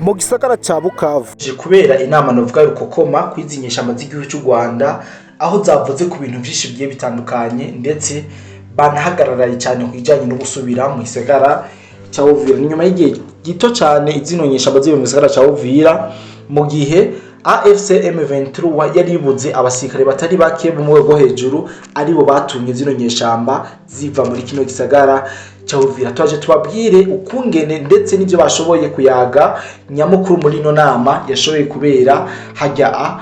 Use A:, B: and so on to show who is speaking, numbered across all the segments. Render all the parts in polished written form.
A: mu gisagara ca Bukavu
B: kubera inama novuga rukokoma kwizinyesha amazigihugu cy'u Rwanda aho zavuze ku bintu byinshi bigiye bitandukanye ndetse banahagararaye cyane kwijanye no gusubira mu gisagara ca Uvira. Nyuma y'igihe gito cyane izinonyesha amazigihugu mu gisagara ca Uvira mu gihe AFC M23 yaribuze abasirikare batari bake mu rwego hejuru aribo batumye zinonyeshamba ziva muri kino gisagara ca Uvira. Twaje tubabwire ukungene ndetse n'ivyo bashoboye kuyaga nyamukuru muri no nama yashoboye kubera hajya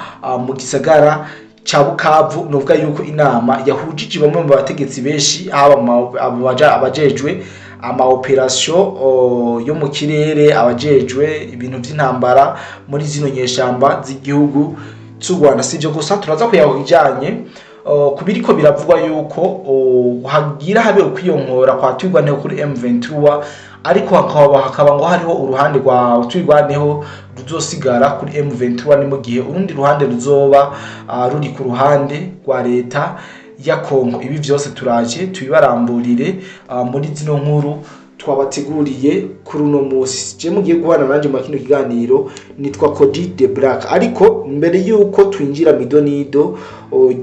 B: mu gisagara ca Bukavu. Novuga yuko inama yahujije bamwe mu bategetsi benshi abajejwe ama operation yo mu kirere, abajejwe ibintu by'intambara muri zino nyeshamba z'igihugu cy'u Rwanda. Sivyo gusa turaza kuyahujanye kubiriko biravugwa yuko hagira habe ukwiyonkora kwa twigwaneho kuri M23 ariko hakaba ngo hariho uruhande rwa twigwaneho ruzosigara kuri M23 ni mu gihe urundi ruhande ruzoba ruri ku ruhande rwa leta ya Kongo. Ibi byose turaje tubibaramburire muri zino nkuru twabateguriye kuri uno munsi. Je mugiye guhana nanje mu kino kiganiro nitwa Cody the Black, ariko mbere yuko twinjira midonido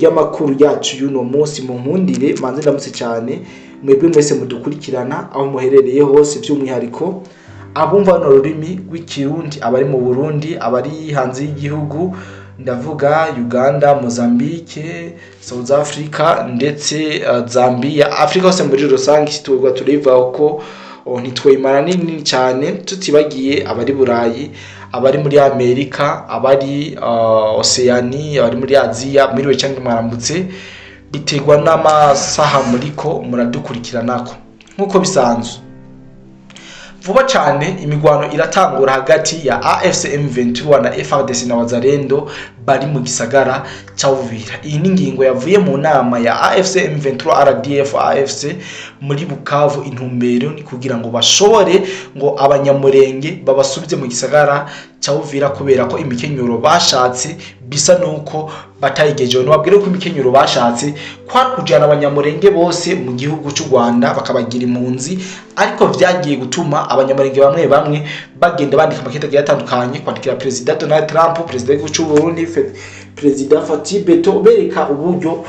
B: y'amakuru yacu y'uno munsi mu nkundire manze ndamutse cyane mwebwe mwese mudukurikirana aho muherereye hose, by'umwihariko abumva no rurimi rw'ikirundi, abari mu Burundi, abari hanze y'igihugu, ndavuga Uganda, Mozambique, South Africa ndetse Zambia, Afrika hose muri rusange. Kitugwa turiva ko ntitwimara nini cyane tutibagiye abari Burayi, abari muri Amerika, abari Oceania, abari muri Aziya, muri we cyangwa marambutse bitegwa n'amasaha muriko muradukurikiranako nkuko bisanzwe. Vuba cyane imigwano iratangura hagati ya AFC M23 na FARDC na Wazalendo bari mu gisagara ca Uvira. Iyi ni ngingo yavuye mu nama ya AFC M23 RDF AFC muri Bukavu. Intumbero ni kugira ngo bashobore ngo abanyamurenge babasubize mu gisagara ca Uvira kubera ko imikenyuro bashatse bisa nuko batayigejeje. Nababwire ko imikenyuro bashatse kwa kujana abanyamurenge bose mu gihugu cy'u Rwanda bakabagira impunzi, ariko vyagiye gutuma abanyamurenge bamwe bamwe bagenda bandika amakete yatandukanye kwandikira President Donald Trump, President w'igihugu cy'u Burundi, President Fatih Beto, bereka uburyo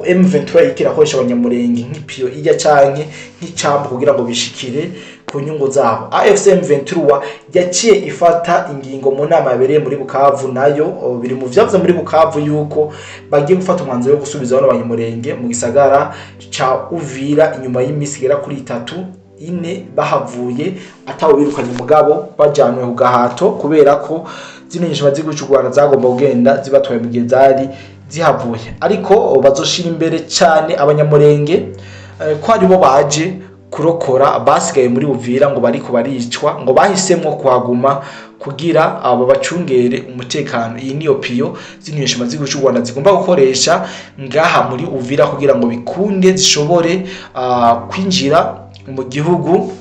B: M23 ikirakoresha abanyamurenge nk'ipiyo ijya canke nk'icambu kugira ngo bishikire ku nyungu zabo. AFC M23 yaciye ifata ingingo mu nama yabereye muri Bukavu, nayo biri mu vyavuze muri Bukavu yuko bagiye gufata umwanzuro wo gusubiza abanyamurenge mu gisagara ca Uvira inyuma y'imisi gera kuri 3-4 bahavuye atawo birukanye mugabo bajanwe ku gahato kubera ko zimenyesha bazigu cy'u Rwanda zagomba kugenda zibatwaye mu gihe zari zihavuye. Ariko bazoshira imbere cyane abanyamurenge ko ari bo baje kurokora basigaye muri Uvira ngo bariko baricwa, ngo bahisemwo kuhaguma kugira abo bacungere umutekano. Iyi niyo piyo zinyesha mazigu cy'u Rwanda zigomba gukoresha ngaha muri Uvira kugira ngo bikunde zishobore kwinjira mu gihugu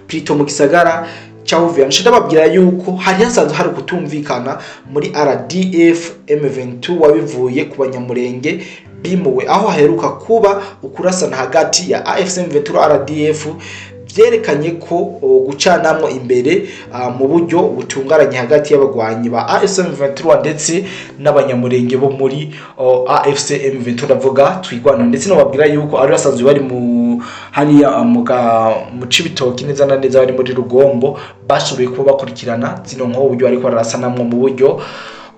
B: plito mu gisagara cha Uvira. Ndababwira yuko hari hasanzwe hari kutumvikana muri RDF M23 wabivuye ku banyamurenge bimuwe, aho haheruka kuba ukurasana hagati ya AFC M23 RDF byerekanye ko gucanamwo imbere mu buryo butungaranye hagati y'abagwanyi ba AFC M23 ndetse n'abanyamurenge bo muri AFC M23 ndavuga twigwana. Ndetse no babwira yuko ari basanzwe bari mu hariya mu Cibitoki neza na neza bari muri Rugombo, bashoboye kuba bakurikirana zino nko uburyo ariko barasanamwo mu buryo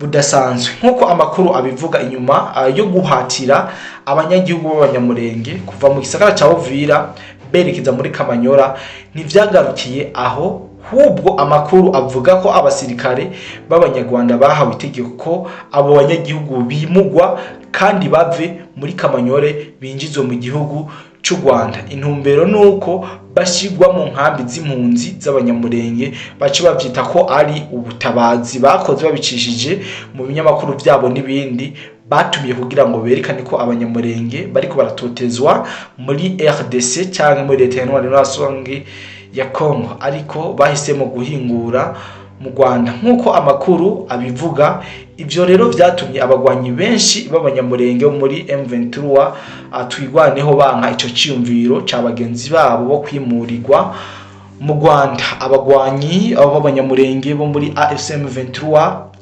B: budasanzwe nkuko amakuru abivuga. Inyuma yo guhatira abanyagihugu b'abanyamurenge kuva mu gisagara ca Uvira berekeza muri Kamanyora, ntivyagarukiye aho, hubwo amakuru avuga ko abasirikare b'abanyarwanda bahawe itegeko ko abo banyagihugu bimugwa kandi bave muri Kamanyore binjizwe mu gihugu cy'u Rwanda. Intumbero nuko bashigwa mu nkambi z'impunzi z'abanyamurenge, bace bavyita ko ari ubutabazi bakoze babicishije mu binyamakuru byabo n'ibindi batumiye kugira ngo berekane ko abanyamurenge bariko baratotezwa muri RDC cyangwa muri leta ya Kongo, ariko bahisemo guhingura mu Rwanda nkuko amakuru abivuga. Ivyo rero vyatumye abagwanyi benshi b'abanyamurenge muri M23 twigwaneho banka ico ciyumviro ca bagenzi babo bo kwimurirwa mu Rwanda abagwanyi b'abanyamurenge bo muri AFC M23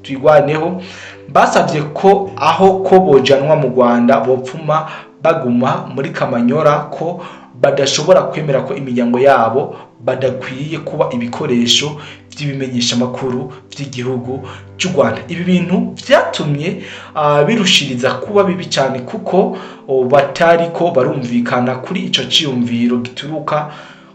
B: twigwaneho basabye ko aho ko bojanwa mu Rwanda bopfuma baguma muri Kamanyora, ko badashobora kwemera ko imiryango yabo badakwiye kuba ibikoresho by'ibimenyesha makuru by'igihugu cy'u Rwanda. Ibi bintu byatumye birushiriza kuba bibi cyane, kuko batari ko barumvikana kuri ico ciyumviro gituruka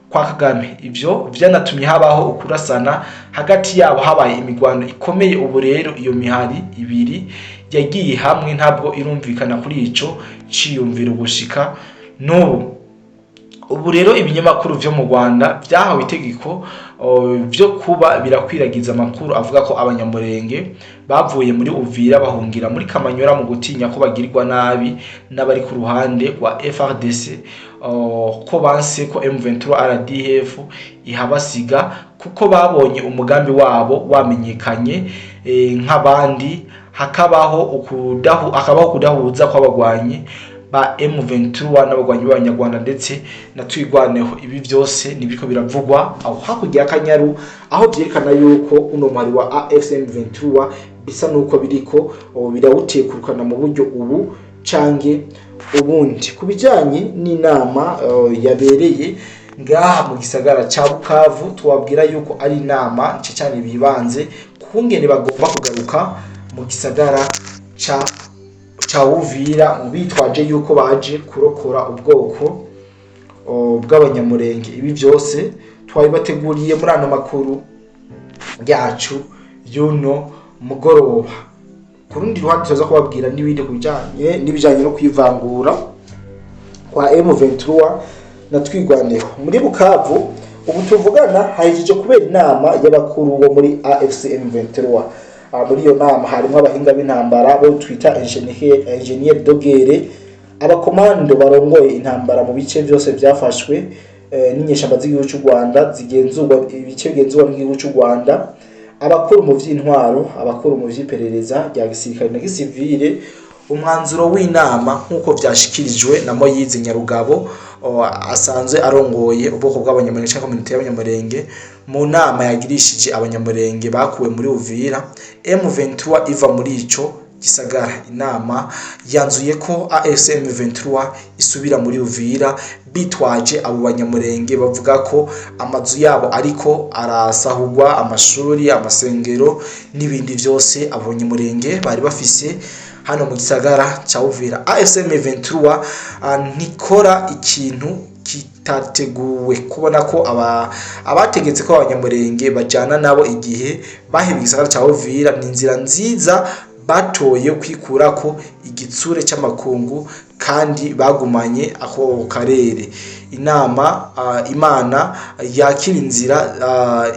B: kwa Kagame. Ivyo vyanatumye habaho ukurasana hagati yabo, habaye imigwano ikomeye. Ubu rero iyo mihari ibiri yagiye hamwe, ntabwo irumvikana kuri ico ciyumviro gushika n'ubu. Ubu rero ibinyamakuru vyo mu Rwanda byahawe itegeko byo kuba birakwiragiza amakuru avuga ko abanyamurenge bavuye muri Uvira bahungira muri Kamanyora mu gutinya ko bagirirwa nabi n'abari ku ruhande rwa FRDC, ko banse ko M23 RDF ihabasiga, kuko babonye umugambi wabo wamenyekanye nk'abandi, hakabaho kudahuza kw'abagwanyi ba M23 n'abagwanyi b'abanyarwanda ndetse na twigwaneho. Ibi byose nibiko biravugwa aho hakurya y'Akanyaru, aho byerekana yuko uno mwari wa AFC M23 bisa nuko biriko birawutekurukana mu buryo ubu cange ubundi. Kubijanye n'inama yabereye ngaha mu gisagara ca Bukavu, twabwira yuko ari inama cyane bibanze kungene bagomba kugaruka mu gisagara ca Uvira, bitwaje yuko baje kurokora ubwoko bw'abanyamurenge. Ibi byose twabibateguriye muri ano makuru yacu y'uno mugoroba. Ku rundi ruhande tuza kubabwira n'ibindi n'ibijanye no kwivangura kwa M23 na twigwaneho. Muri Bukavu ubu tuvugana hahejije kubera inama y'abakuru bo muri AFC M23. Muri iyo nama harimo abahinga b'intambara bo twita Engineer Dogere, abakomando barongoye intambara mu bice byose byafashwe n'inyeshamba z'igihugu cy'u Rwanda zigenzurwa, ibice bigenzurwa n'igihugu cy'u Rwanda, abakuru mu vy'intwaro, abakuru mu vy'iperereza rya gisirikare na gisivile. Umwanzuro w'inama nk'uko vyashikirijwe na Moyize Nyarugabo asanzwe arongoye ubwoko bw'abanyamurenge cyangwa community y'abanyamurenge, mu nama yagirishije abanyamurenge bakuwe muri Uvira M23 iva muri ico gisagara. Inama yanzuye ko AFC M23 isubira muri Uvira bitwaje abo banyamurenge, bavuga ko amazu yabo ariko arasahurwa, amashuri, amasengero n'ibindi byose abanyamurenge bari bafise hano mu gisagara ca Uvira. AFC M23 nikora ikintu kitateguwe, kubona ko abategetse ko abanyamurenge bajana nabo igihe bahebye igisagara ca Uvira. Ni inzira nziza batoye kwikura ko igitsure cy'amakungu kandi bagumanye ako karere. Imana yakira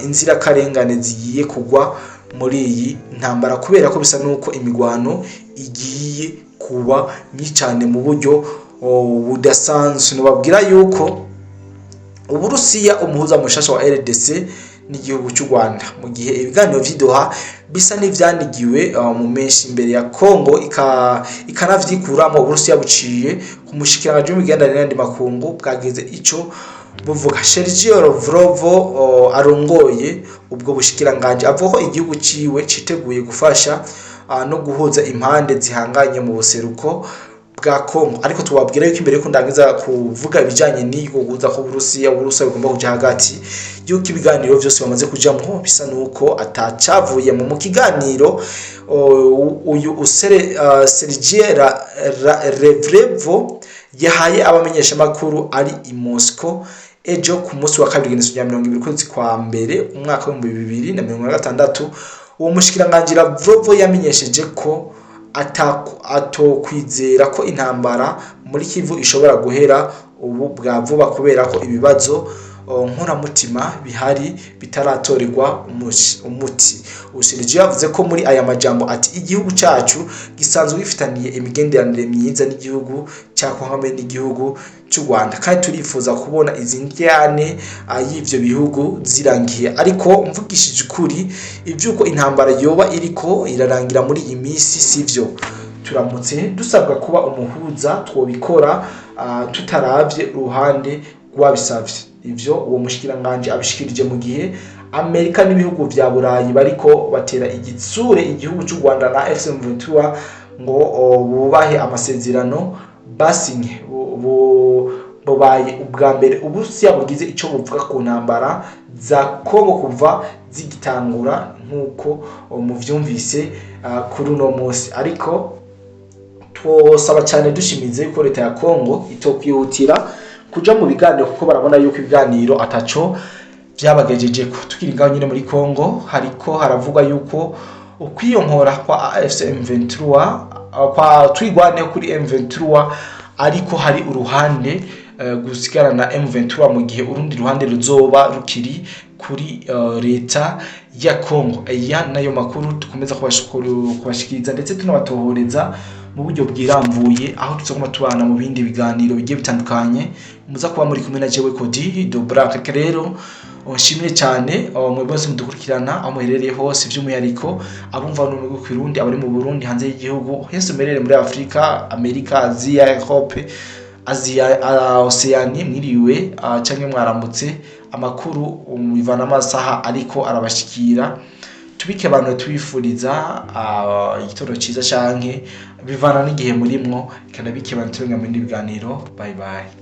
B: inzira karengane zigiye kugwa muri iyi ntambara, kubera ko bisa nuko imigwano igiye kuba nyicane mu buryo budasanzwe. Nubabwira yuko Uburusiya umuhuza mushasha wa RDC n'igihugu cy'u Rwanda, mu gihe ibiganiro vy'Doha bisa n'ivyanigiwe mu menshi imbere ya Kongo ikanavyikuramo. Uburusiya buciye ku mushikiranganje w'imigenderanire n'andi makungu bwageze ico buvuga. Sergio Lavrov arongoye ubwo bushikiranganje avuga ko igihugu ciwe citeguye gufasha no guhuza impande zihanganye mu buseruko bwa Kongo. Ariko tubabwira yuko imbere yo kundangiza kuvuga ibijanye n'iko guza ko Uburusiya bigomba kuja hagati, yuko ibiganiro byose bamaze kujamwo bisa nuko atacavuye mu kiganiro. Uyu Sergei Lavrov yahaye abamenyesha makuru ari i Moscow ejo ku munsi wa kabiri ya 20 kwezi kwa mbere umwaka wa 2026. Uwo mushikiranganje Lavrov yamenyesheje ko atokwizera ko intambara muri Kivu ishobora guhera ubu bwa vuba, kubera ko ibibazo nkoramutima bihari bitaratorerwa umuti. Ubushirije yavuze ko muri aya majambo ati igihugu cyacu gisanzwe gifitaniye imigenderanire myiza n'igihugu cya Kongo n'igihugu cy'u Rwanda, kandi turifuza kubona izindyane y'ivyo bihugu zirangiye. Ariko mvugishije ukuri ivyuko intambara yoba iriko irarangira muri iyi minsi sivyo. Turamutse dusabwa kuba umuhuza twobikora tutaravye uruhande rwabisavye. ivyo uwo mushikiranganje abishikirije mu gihe Amerika n'ibihugu vya Burayi bariko batera igitsure igihugu cy'u Rwanda na M23 ngo bubahe amasezerano basinye bubaye ubwa mbere Uburusiya bugize ico buvuga ku ntambara za Kongo kuva zigitangura nkuko muvyumvise kuri uno munsi. Ariko twosaba cyane dushimize ko leta ya Kongo itokwihutira kuja mu biganiro kuko barabona yuko ibiganiro ataco byabagejeje ko. Tukiri ngaho nyine muri Kongo hariko haravugwa yuko ukwiyonkora kwa AFC M23 kwa twigwane kuri M23 ariko hari uruhande gusigarana M23 mu gihe urundi ruhande ruzoba rukiri kuri leta ya Kongo. Aya nayo makuru tukomeza kubashikiriza ndetse tunabatohoreza mu buryo bwirambuye aho tuzoguma tubana mu bindi biganiro bigiye bitandukanye. Muza kuba muri kumwe na jewe Cody Dobrak. Rero nshimire cyane mwe bose mudukurikirana aho muherereye hose by'umwihariko abumva no mu Kirundi abari mu Burundi hanze y'igihugu hese merere muri Afrika, Amerika, Asia, Europe, Asia, Oceania mwiriwe canke mwaramutse. Amakuru bivana amasaha ariko arabashikira tubike abantu twifuriza igitoro ciza canke bivana n'igihe murimwo kanabike abantu turenga mu biganiro. Bye bye.